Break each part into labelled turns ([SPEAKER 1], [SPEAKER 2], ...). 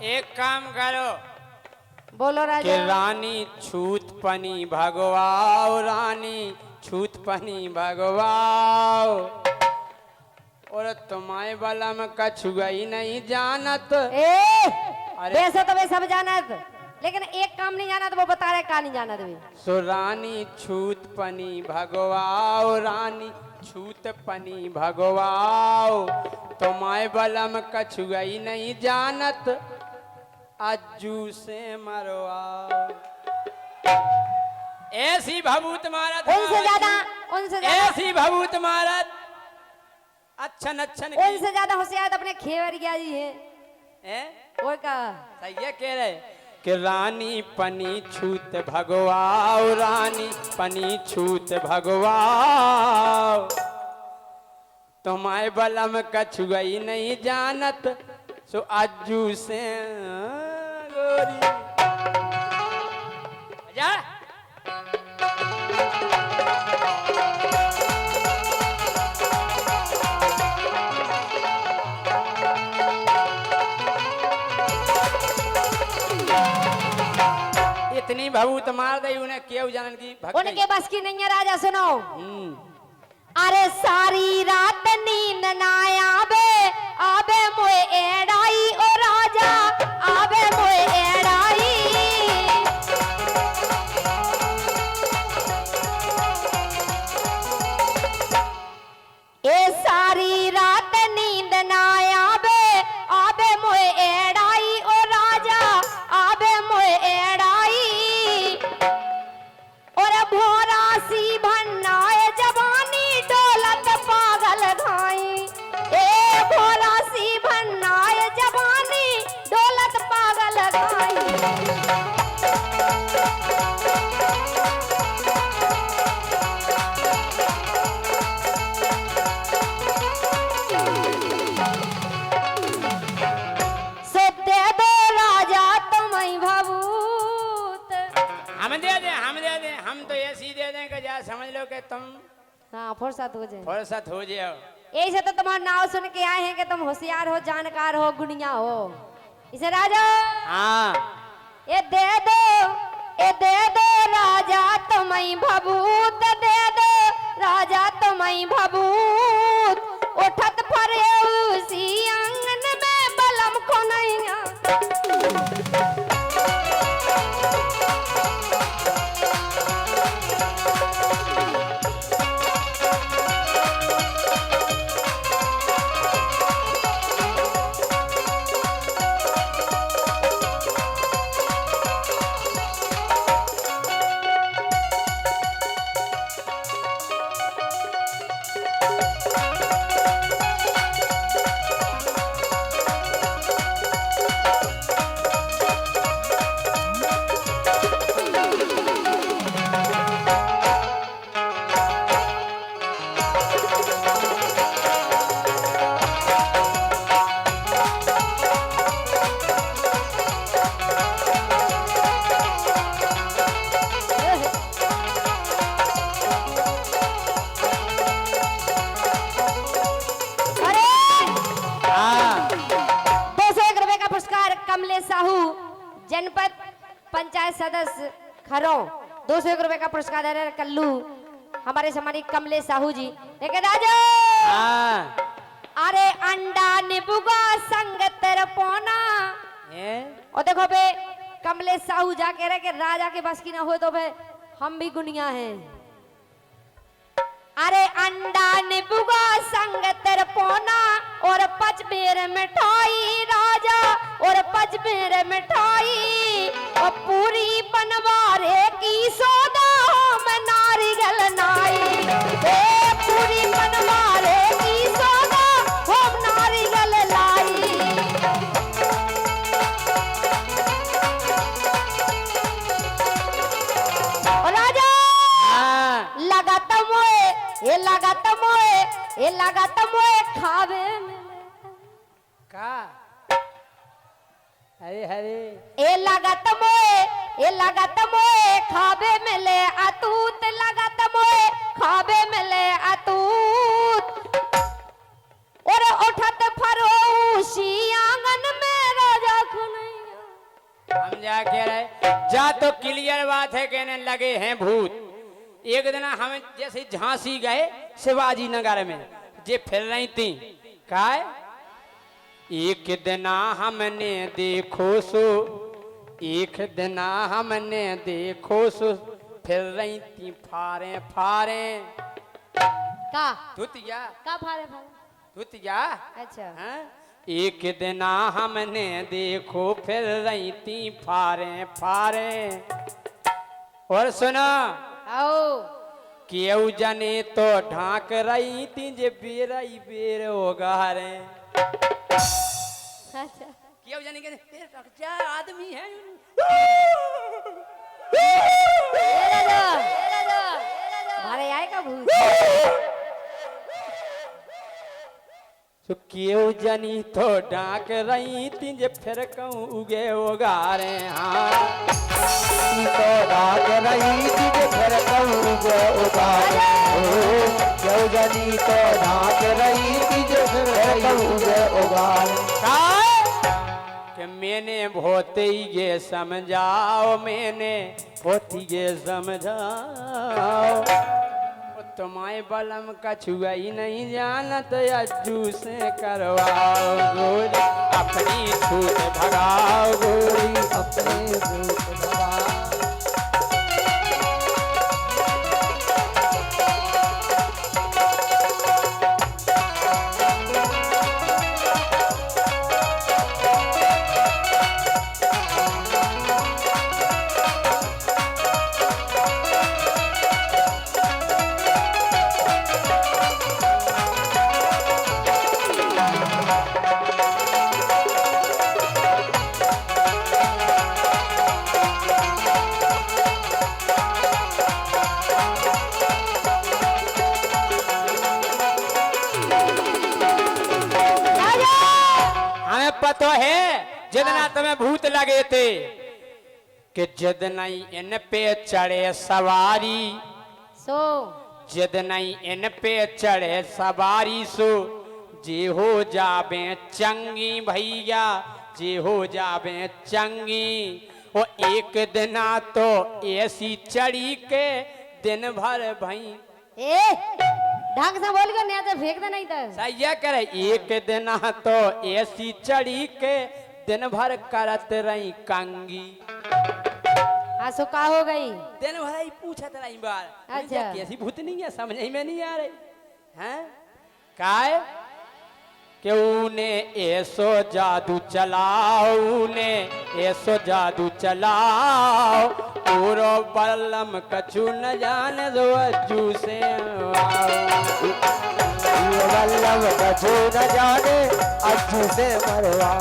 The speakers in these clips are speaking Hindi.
[SPEAKER 1] एक काम करो,
[SPEAKER 2] बोलो राजा।
[SPEAKER 1] कि रानी छूत पनी भगवाओ, रानी छूत पनी भगवाओ। और तुम्हारे बला में कछु गई नहीं जानत।
[SPEAKER 2] वैसे तो वे सब जानत, लेकिन एक काम नहीं जानत, वो बता रहे का नहीं जानत वे।
[SPEAKER 1] सो रानी छूत पनी भगवाओ, रानी छूत पनी भगवाओ। तुम्हारे बला में कछु गई नहीं जानत, अज्जू से मरवाओ। ऐसी भभूत मारत,
[SPEAKER 2] उनसे ज्यादा
[SPEAKER 1] ऐसी भभूत मारत अच्छन अच्छन की।
[SPEAKER 2] उनसे ज्यादा होशियार अपने खेवरिया जी है। और का
[SPEAKER 1] सही है कह रहे कि रानी पनी छूत भगवाओ, रानी पनी छूत भगवाओ। तुम्हारे बलम कछु गई नहीं जानत, सो अज्जू से गोरी जा। इतनी भभूत मार दई उन्हें क्यों जानन की
[SPEAKER 2] उनके बस की नहीं है राजा। सुनो, अरे सारी रात नींद ना आवे, आवे मोए एड़ाई ओ राजा, आवे मोए एड़ाई। ए सारी रात नींद ना आवे, आवे मोए एड़ाई ओ राजा, आवे मोए एड़ाई। और भोरा सी भन्नाए जवानी डोलत पागल घाई। ए भोरा सी भन्नाए जवानी डोलत पागल घाई। सत्य दो राजा तुम्हें भभूत।
[SPEAKER 1] हम दे दे, हम दे दे, हम तो ऐसी दे दें कि जा समझ लो कि तुम
[SPEAKER 2] हाँ फुर्सत हो जाए,
[SPEAKER 1] फुर्सत हो जाओ।
[SPEAKER 2] ऐसे तो तुम्हारा नाम सुन के आए हैं कि तुम होशियार हो, जानकार हो, गुनिया हो। इसे राजा
[SPEAKER 1] हाँ
[SPEAKER 2] ये दे दो, ये दे दो राजा तुम्हें भभूत, दे दो राजा तुम्हें भभूत। उठत फरे उसी आंगन में बलम को नहीं। जनपद पंचायत सदस्य खरों 201 रुपए का पुरस्कार दे रहे कल्लू हमारे सम्मानित कमलेश साहू जी। लेकिन राजा अरे अंडा निबुगा संग तेरे पोना। और देखो बे कमलेश साहू जा कह रहे कि राजा के बस की ना हो तो बे हम भी गुनिया हैं। अरे अंडा निबुगा संग तेरे पोना और 5 बेर मिठाई राजा, और 5 बेर मिठाई और पूरी बनवारे की सौदा हम नारियल नाई। ए पूरी बनवारे की सौदा हम नारियल लाई। और राजा लगात मोए, ये लगात मोए, ये लगात मोए खावे
[SPEAKER 1] का। अरे हरे
[SPEAKER 2] ए लागत मोए, ए लागत मोए खाबे मिले अतूत, लागत मोए खाबे मिले अतूत। और उठत फरोशी आंगन में राजा खुने।
[SPEAKER 1] हम जा कह रहे जा तो क्लियर बात है कहने लगे हैं भूत। एक दिन हम जैसे झांसी गए शिवाजी नगर में जे फिर रही थी काय एक दिन हमने देखो सो एक दिन हमने देखो सो फिर रही थी फारे फारे
[SPEAKER 2] का
[SPEAKER 1] धुतिया
[SPEAKER 2] का फारे फारे
[SPEAKER 1] धुतिया।
[SPEAKER 2] अच्छा
[SPEAKER 1] हाँ? एक दिन हमने देखो फिर रही थी फारे फारे। और सुनो
[SPEAKER 2] आओ
[SPEAKER 1] केऊ जने तो ढाक रही थी जे बेरई बेर होगा रे।
[SPEAKER 2] अच्छा
[SPEAKER 1] केऊ जने के क्या आदमी है
[SPEAKER 2] भारे आए का भूत
[SPEAKER 1] तो केऊ जनी तो ढाक रही थी जे फिर कहूँ उगे होगा रे। हाँ
[SPEAKER 3] तो रात रही थी जे फिर कहूँ जो उगारे क्यों जनी तो रात रही थी जे फिर कहूँ जो उगारे।
[SPEAKER 1] कि मैंने भोते ये समझाओ मैंने भोती ये समझाओ तुम्हारे बलम कछुआ ही नहीं जानत अज्जू से करवाओ गोरी अपनी छूट भगाओ गोरी
[SPEAKER 3] अपने भूत भगा
[SPEAKER 1] पतो है जितना तुम्हें भूत लगे थे कि जितना इन पे चढ़े सवारी
[SPEAKER 2] सो
[SPEAKER 1] जिद नहीं इन पे चढ़े सवारी सो जे हो जाबे चंगी भैया जे हो जाबे चंगी। वो एक दिना तो ऐसी चढ़ी के दिन भर भई
[SPEAKER 2] ए ढंग से बोल के नहीं तो फेंक दे नहीं तो
[SPEAKER 1] सही करे एक दिन तो ऐसी चढ़ी के दिन भर करत रही कंगी।
[SPEAKER 2] हाँ सो का हो गई
[SPEAKER 1] दिन भर ही पूछत रही बार
[SPEAKER 2] अच्छा।
[SPEAKER 1] कैसी भूत नहीं है समझ में नहीं आ रही हैं काय कि उने ऐसो जादू चलाओ ने ऐसो जादू चलाओ पूरो बल्लम कछु न जाने दो अज्जू से
[SPEAKER 3] वल्लभ कछु न जाने अज्जू से मरवा।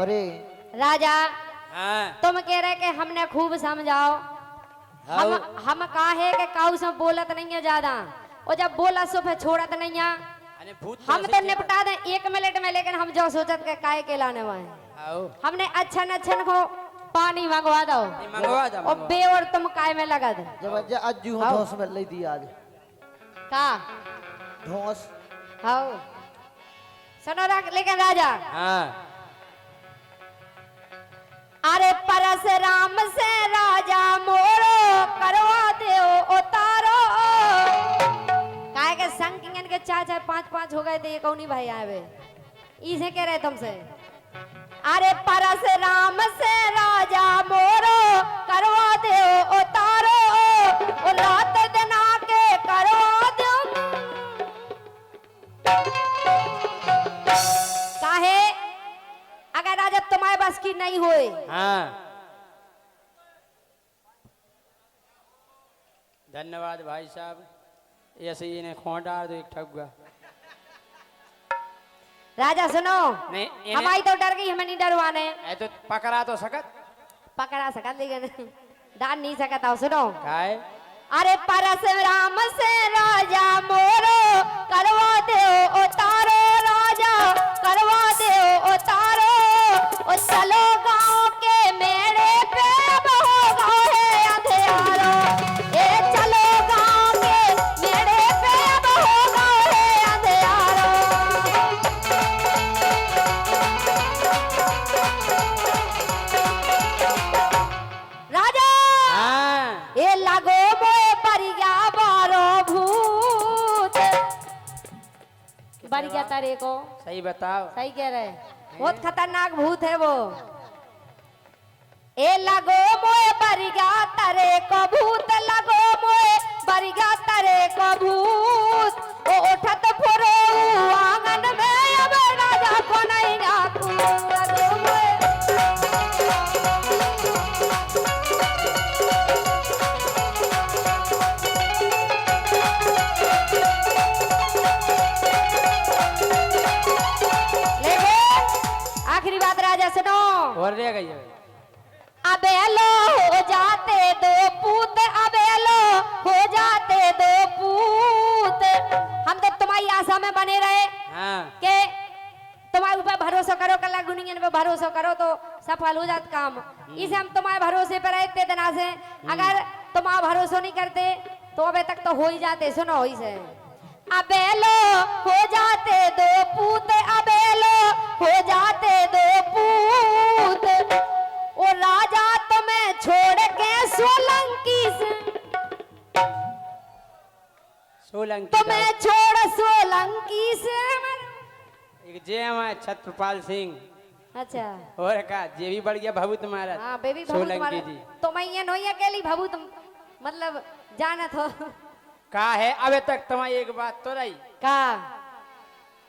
[SPEAKER 3] अरे
[SPEAKER 2] राजा
[SPEAKER 1] हाँ
[SPEAKER 2] तुम कह रहे कि हमने खूब समझाओ हम काहे के काऊ से बोलत नहीं है ज्यादा और जब बोला सो फिर छोड़त नहीं है
[SPEAKER 1] अरे भूत
[SPEAKER 2] हम तो निपटा दें 1 मिनट में लेकिन हम जो सोचत के काहे के लाने वाले
[SPEAKER 1] आओ
[SPEAKER 2] हमने अच्छन को पानी मंगवा दो
[SPEAKER 1] मंगवा दो
[SPEAKER 2] और बे और तुम काय में लगा दे
[SPEAKER 3] जब अज्जू
[SPEAKER 2] हाँ।
[SPEAKER 3] धोस में ले दी आज
[SPEAKER 2] का
[SPEAKER 3] धोस
[SPEAKER 2] हाँ सुनो लेकिन राजा
[SPEAKER 1] हाँ
[SPEAKER 2] अरे परशुराम से राजा मोरो करवा दे उतारो काहे के संग किंगन के 4-4 5-5 हो गए थे ये कौनी भाई आए वे इसे कह रहे तुमसे अरे परशुराम से राजा मोरो करवा दे उतारो और रात दिन आके करवा दो काहे अगर राजा तुम्हारे बस की नहीं होए
[SPEAKER 1] हाँ धन्यवाद भाई साहब ऐसे ही इन्हें खों डाल दो एक ठगुआ।
[SPEAKER 2] राजा सुनो,
[SPEAKER 1] नहीं
[SPEAKER 2] हमारी तो डर गई, हमें नहीं डरवाने।
[SPEAKER 1] ऐ तो पकड़ा तो सकत।
[SPEAKER 2] पकड़ा सकत लेकिन डाल नहीं सकता। सुनो
[SPEAKER 1] काय
[SPEAKER 2] अरे परशुराम से राजा मोरो करवा दे उतारो, राजा करवा दे उतारो। ओ चलो गांव के मेरे पे अब होगा है अंधियारो। ए चलो गांव के मेरे पे अब होगा है अंधियारो। राजा
[SPEAKER 1] हाँ
[SPEAKER 2] ए लागो मोए परिया बारो भूत। बढ़ गया तारे को।
[SPEAKER 1] सही बताओ।
[SPEAKER 2] सही कह रहे, बहुत खतरनाक भूत है वो। ए लगो मोए बरिगा तारे को भूत, लगो मोए बरिगा तारे को भूत। ओ उठत फुरो आंगन में अब राजा को नहीं आकू। लगो मोए आखिरी बात राजा सुनो।
[SPEAKER 1] और रह गई है।
[SPEAKER 2] अबेलो हो जाते दो पूत, अबेलो हो जाते दो पूत। हम तो तुम्हारी आशा में बने रहे
[SPEAKER 1] हाँ
[SPEAKER 2] कि तुम्हारे ऊपर भरोसा करो, कल गुनियन पे भरोसा करो तो सफल हो जात काम। इसे हम तुम्हारे भरोसे पर रहे इतने दिना से। अगर तुम्हारा भरोसा नहीं करते तो अबे तक तो हो ही जाते। सुनो इसे, अबेलो हो जाते दो पूत, अबेलो हो जाते दो पूत। ओ राजा तुम्हें छोड़ के सोलंकी से,
[SPEAKER 1] सोलंकी
[SPEAKER 2] तुम्हें छोड़ सोलंकी से।
[SPEAKER 1] एक जे हमारे छत्रपाल सिंह
[SPEAKER 2] अच्छा
[SPEAKER 1] और का जे भी बढ़ गया भभूत महाराज।
[SPEAKER 2] हाँ बेबी भभूत
[SPEAKER 1] सोलंकी
[SPEAKER 2] तुम्हारे
[SPEAKER 1] जी
[SPEAKER 2] तो मैं ये नहीं अकेली भभूत मतलब जानत हो
[SPEAKER 1] का है। अबे तक तुम्हारी एक बात तो रही
[SPEAKER 2] का।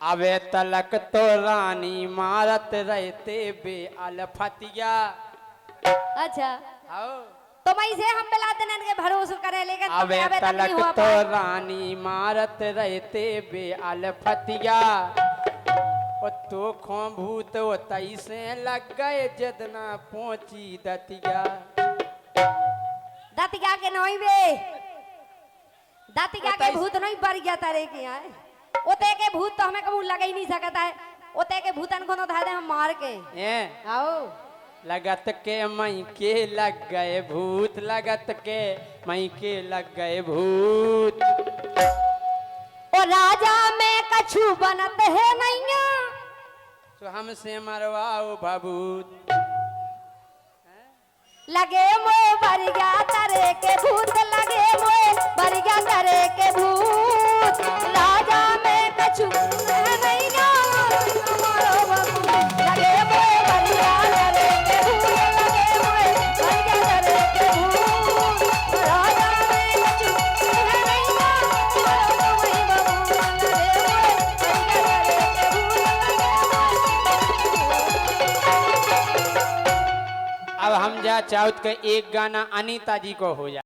[SPEAKER 1] अबे तलक तो रानी मारत रहते बे अलफतिया।
[SPEAKER 2] अच्छा
[SPEAKER 1] आओ
[SPEAKER 2] तो मैं से हम बिला देने के भरोसा करे, लेकिन
[SPEAKER 1] अबे
[SPEAKER 2] तुम्हें अबे तक नहीं
[SPEAKER 1] तलक
[SPEAKER 2] हुआ
[SPEAKER 1] तो
[SPEAKER 2] पाए।
[SPEAKER 1] रानी मारत रहते बे अलफतिया। ओ तो खो भूत ओ तई से लग गए जदना पहुंची दतिया।
[SPEAKER 2] दातिका के नहीं बे, दातिका के
[SPEAKER 1] बताइए।
[SPEAKER 2] भूत नहीं बढ़ गया तारे के यहाँ। ओते के भूत तो हमें कबू लग ही नहीं सकता है। ओते के भूतन को तो धादे हम मार के
[SPEAKER 1] ए
[SPEAKER 2] आओ।
[SPEAKER 1] लगत के मई के लग गए भूत, लगत के मई के लग गए भूत।
[SPEAKER 2] ओ राजा में कछु बनत है नैया,
[SPEAKER 1] तो हमसे मरवाओ भभूत।
[SPEAKER 2] लगे मोए बरिया तरे के भूत, लगे मोए बरिया तरे के भूत। राजा में कछु है नैया, हमारो बाबू। लगे मोए बरिया तरे के भूत, लगे मोए बरिया तरे के भूत। राजा में कछु है नैया, हमारो वही बाबू। लगे मोए बरिया तरे के भूत, लगे मोए।
[SPEAKER 1] अब हम जा चाहत के एक गाना अनीता जी को हो जाए।